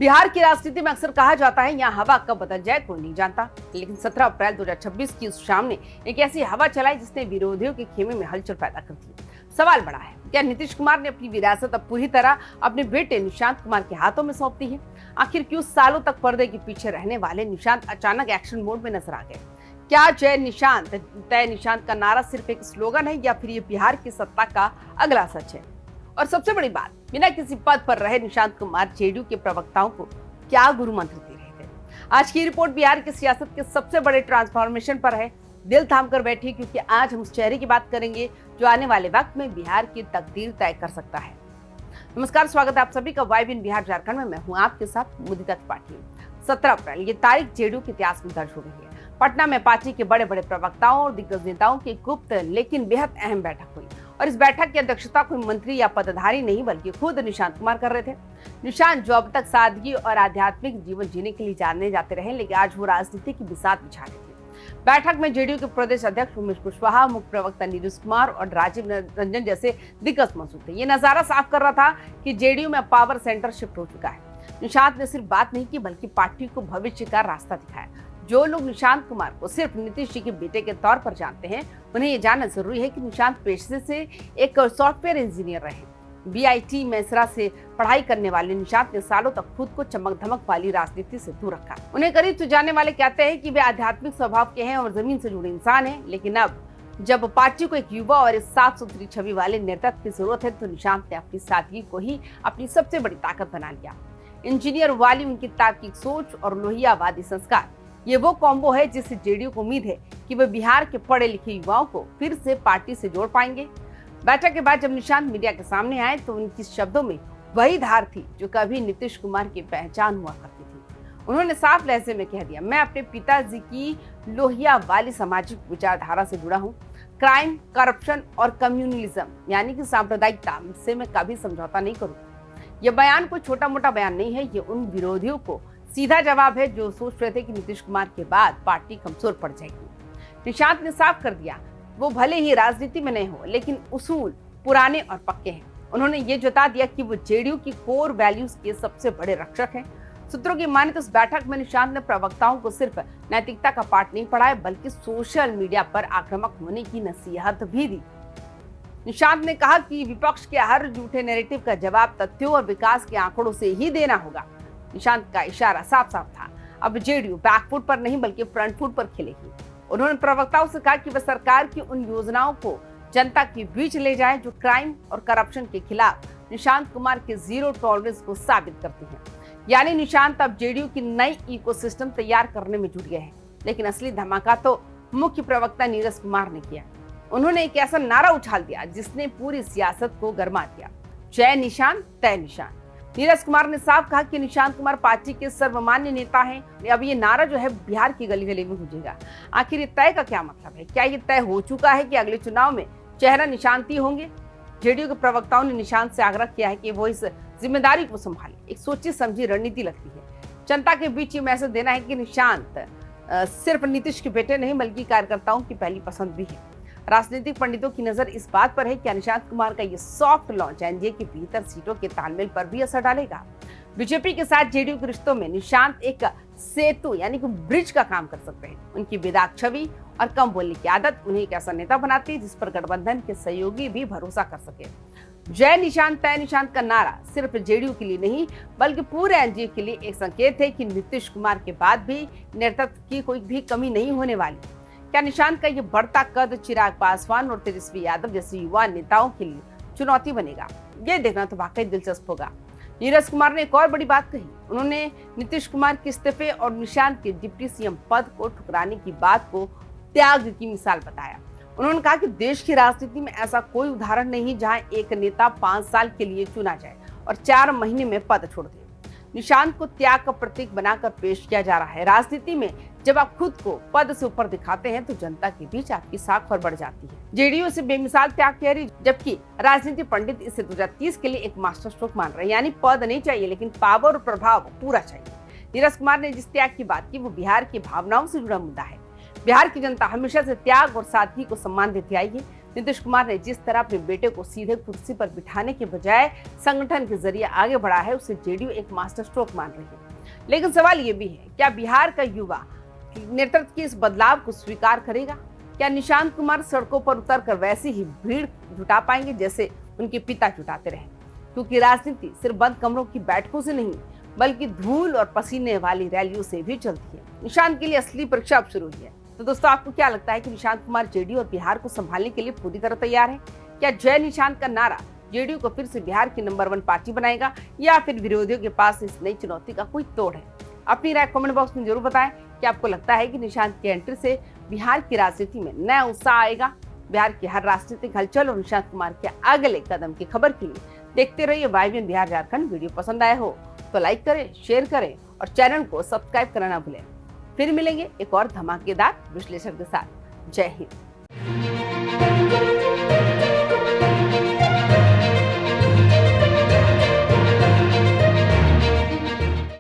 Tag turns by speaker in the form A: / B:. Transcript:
A: बिहार की राजनीति में अक्सर कहा जाता है यहाँ हवा कब बदल जाए कोई नहीं जानता, लेकिन 17 अप्रैल 2026 की उस शाम ने एक ऐसी हवा चलाई जिसने विरोधियों के खेमे में हलचल पैदा कर दी। सवाल बड़ा है, क्या नीतीश कुमार ने अपनी विरासत अब पूरी तरह अपने बेटे निशांत कुमार के हाथों में सौंप दी है? आखिर क्यों सालों तक पर्दे के पीछे रहने वाले निशांत अचानक एक्शन मोड में नजर आ गए? क्या जय निशांत तय निशांत का नारा सिर्फ एक स्लोगन है या फिर ये बिहार की सत्ता का अगला सच है? और सबसे बड़ी बात, बिना किसी पद पर रहे निशांत कुमार जेडीयू के प्रवक्ताओं को क्या गुरु मंत्र दे रहे थे? आज की रिपोर्ट बिहार की सियासत के सबसे बड़े ट्रांसफॉर्मेशन पर है। दिल थाम कर बैठिए, क्योंकि आज हम उस चेहरे की बात करेंगे जो आने वाले वक्त में बिहार की तकदीर तय कर सकता है। नमस्कार, स्वागत है आप सभी का वाइब इन बिहार झारखंड में। मैं हूं आपके साथ मुदिता त्रिपाठी। 17 अप्रैल ये तारीख जेडीयू के इतिहास में दर्ज हो गई है। पटना में पार्टी के बड़े बड़े प्रवक्ताओं और दिग्गज नेताओं की गुप्त लेकिन बेहद अहम बैठक हुई और इस बैठक की अध्यक्षता कोई मंत्री या पदाधिकारी नहीं बल्कि खुद निशांत कुमार कर रहे थे। निशांत जो अब तक सादगी और आध्यात्मिक जीवन जीने के लिए जाने जाते रहे, लेकिन आज वो राजनीति की बिसात बिछा रहे थे। बैठक में जेडीयू के प्रदेश अध्यक्ष उमेश कुशवाहा, मुख्य प्रवक्ता नीरज कुमार और राजीव रंजन जैसे दिग्गज मौजूद थे। ये नजारा साफ कर रहा था कि जेडीयू में पावर सेंटर शिफ्ट हो चुका है। निशांत ने सिर्फ बात नहीं की बल्कि पार्टी को भविष्य का रास्ता दिखाया। जो लोग निशांत कुमार को सिर्फ नीतीश जी के बेटे के तौर पर जानते हैं, उन्हें ये जानना जरूरी है कि निशांत पेशे से एक सॉफ्टवेयर इंजीनियर रहे। बीआईटी मेसरा से पढ़ाई करने वाले निशांत ने सालों तक खुद को चमक धमक वाली राजनीति से दूर रखा। उन्हें करीब से जानने वाले कहते हैं कि वे आध्यात्मिक स्वभाव के हैं और जमीन से जुड़े इंसान हैं, लेकिन अब जब पार्टी को एक युवा और इस साफ सुथरी छवि वाले नेतृत्व की जरूरत है, तो निशांत ने अपनी सादगी को ही अपनी सबसे बड़ी ताकत बना लिया। इंजीनियर वाली उनकी तार्किक सोच और लोहियावादी संस्कार, ये वो कॉम्बो है जिससे जेडीयू को उम्मीद है कि वे बिहार के पढ़े लिखे युवाओं को फिर से पार्टी से जोड़ पाएंगे। बैठक के बाद जब निशांत मीडिया के सामने आए तो उनकी शब्दों में वही धार थी जो कभी नीतीश कुमार की पहचान हुआ करती थी। उन्होंने साफ लहजे में कह दिया, मैं अपने पिताजी की लोहिया वाली सामाजिक विचारधारा से जुड़ा हूँ। क्राइम, करप्शन और कम्युनलिज्म यानी कि सांप्रदायिकता से मैं कभी समझौता नहीं करूँ। यह बयान कोई छोटा मोटा बयान नहीं है, ये उन विरोधियों को सीधा जवाब है जो सोच रहे थे कि नीतीश कुमार के बाद पार्टी कमजोर पड़ जाएगी। निशांत ने साफ कर दिया, वो भले ही राजनीति में नहीं हो, लेकिन उसूल पुराने और पक्के हैं। उन्होंने ये जता दिया कि वो जेडीयू की कोर वैल्यूज के सबसे बड़े रक्षक हैं। सूत्रों की माने तो इस बैठक में निशांत ने प्रवक्ताओं को सिर्फ नैतिकता का पाठ नहीं पढ़ाया, बल्कि सोशल मीडिया पर आक्रामक होने की नसीहत भी दी। निशांत ने कहा कि विपक्ष के हर झूठे नैरेटिव का जवाब तथ्यों और विकास के आंकड़ों से ही देना होगा। निशांत का इशारा साफ साफ था, अब जेडीयू बैकफुट पर नहीं बल्कि फ्रंट फुट पर खेलेगी। उन्होंने प्रवक्ताओं से कहा कि वह सरकार की उन योजनाओं को जनता के बीच ले जाए जो क्राइम और करप्शन के खिलाफ निशांत कुमार के जीरो टॉलरेंस को साबित करती है। यानी निशांत अब जेडीयू की नई इकोसिस्टम तैयार करने में जुट गए हैं। लेकिन असली धमाका तो मुख्य प्रवक्ता नीरज कुमार ने किया। उन्होंने एक ऐसा नारा उछाल दिया जिसने पूरी सियासत को गरमा दिया, जय निशांत तय निशांत। नीरज कुमार ने साफ कहा कि निशांत कुमार पार्टी के सर्वमान्य नेता हैं। अब ये नारा जो है बिहार की गली गली में गूंजेगा। आखिर ये तय का क्या मतलब है? क्या ये तय हो चुका है कि अगले चुनाव में चेहरा निशांत ही होंगे? जेडीयू के प्रवक्ताओं ने निशांत से आग्रह किया है कि वो इस जिम्मेदारी को संभाले। एक सोची समझी रणनीति लगती है। जनता के बीच ये मैसेज देना है कि निशांत सिर्फ नीतीश के बेटे नहीं बल्कि कार्यकर्ताओं की पहली पसंद भी है। राजनीतिक पंडितों की नजर इस बात पर है कि निशांत कुमार का ये सॉफ्ट लॉन्च एनडीए की बेहतर सीटों के तालमेल पर भी असर डालेगा। बीजेपी के साथ जेडीयू के रिश्तों में निशांत एक सेतु यानी कि ब्रिज का काम कर सकते हैं। उनकी बेदाग छवि और कम बोलने की आदत उन्हें एक ऐसा नेता बनाती है जिस पर गठबंधन के सहयोगी भी भरोसा कर सके। जय निशांत तय निशांत का नारा सिर्फ जेडीयू के लिए नहीं बल्कि पूरे एनडीए के लिए एक संकेत है कि नीतीश कुमार के बाद भी नेतृत्व की कोई भी कमी नहीं होने वाली। क्या निशांत का ये बढ़ता कद चिराग पासवान और तेजस्वी यादव जैसे युवा नेताओं के लिए चुनौती बनेगा? ये देखना तो वाकई दिलचस्प होगा। नीरज कुमार ने एक और बड़ी बात कही। उन्होंने नीतीश कुमार के इस्तीफे और निशांत के डिप्टी सीएम पद को ठुकराने की बात को त्याग की मिसाल बताया। उन्होंने कहा कि देश की राजनीति में ऐसा कोई उदाहरण नहीं जहां एक नेता 5 साल के लिए चुना जाए और 4 महीने में पद छोड़ दे। निशांत को त्याग का प्रतीक बनाकर पेश किया जा रहा है। राजनीति में जब आप खुद को पद से ऊपर दिखाते हैं तो जनता के बीच आपकी साख और बढ़ जाती है। जेडीयू से बेमिसाल त्याग कह रही, जबकि राजनीति पंडित इसे 2030 के लिए एक मास्टर स्ट्रोक मान रहे हैं। यानी पद नहीं चाहिए लेकिन पावर और प्रभाव पूरा चाहिए। नीरज कुमार ने जिस त्याग की बात की वो बिहार की भावनाओं से जुड़ा मुद्दा है। बिहार की जनता हमेशा से त्याग और सादगी को सम्मान देती आई है। नीतीश कुमार ने जिस तरह अपने बेटे को सीधे कुर्सी पर बिठाने के बजाय संगठन के जरिए आगे बढ़ा है, उसे जेडीयू एक मास्टर स्ट्रोक मान रही है। लेकिन सवाल ये भी है, क्या बिहार का युवा नेतृत्व के इस बदलाव को स्वीकार करेगा? क्या निशांत कुमार सड़कों पर उतरकर वैसी ही भीड़ जुटा पाएंगे जैसे उनके पिता जुटाते रहे? क्योंकि राजनीति सिर्फ बंद कमरों की बैठकों से नहीं, बल्कि धूल और पसीने वाली रैलियों से भी चलती है। निशांत के लिए असली परीक्षा अब शुरू हुई है। तो दोस्तों, आपको क्या लगता है कि निशांत कुमार जेडीयू और बिहार को संभालने के लिए पूरी तरह तैयार है? क्या जय निशांत का नारा जेडीयू को फिर से बिहार की नंबर 1 पार्टी बनाएगा, या फिर विरोधियों के पास इस नई चुनौती का कोई तोड़ है? अपनी राय कमेंट बॉक्स में जरूर बताएं कि आपको लगता है कि निशांत की एंट्री से बिहार की राजनीति में नया उत्साह आएगा। बिहार की हर राजनीतिक हलचल और निशांत कुमार के अगले कदम की खबर के लिए देखते रहिए YBN बिहार झारखंड। वीडियो पसंद आए हो तो लाइक करें, शेयर करें और चैनल को सब्सक्राइब करना ना भूलें। फिर मिलेंगे एक और धमाकेदार विश्लेषण के साथ। जय हिंद।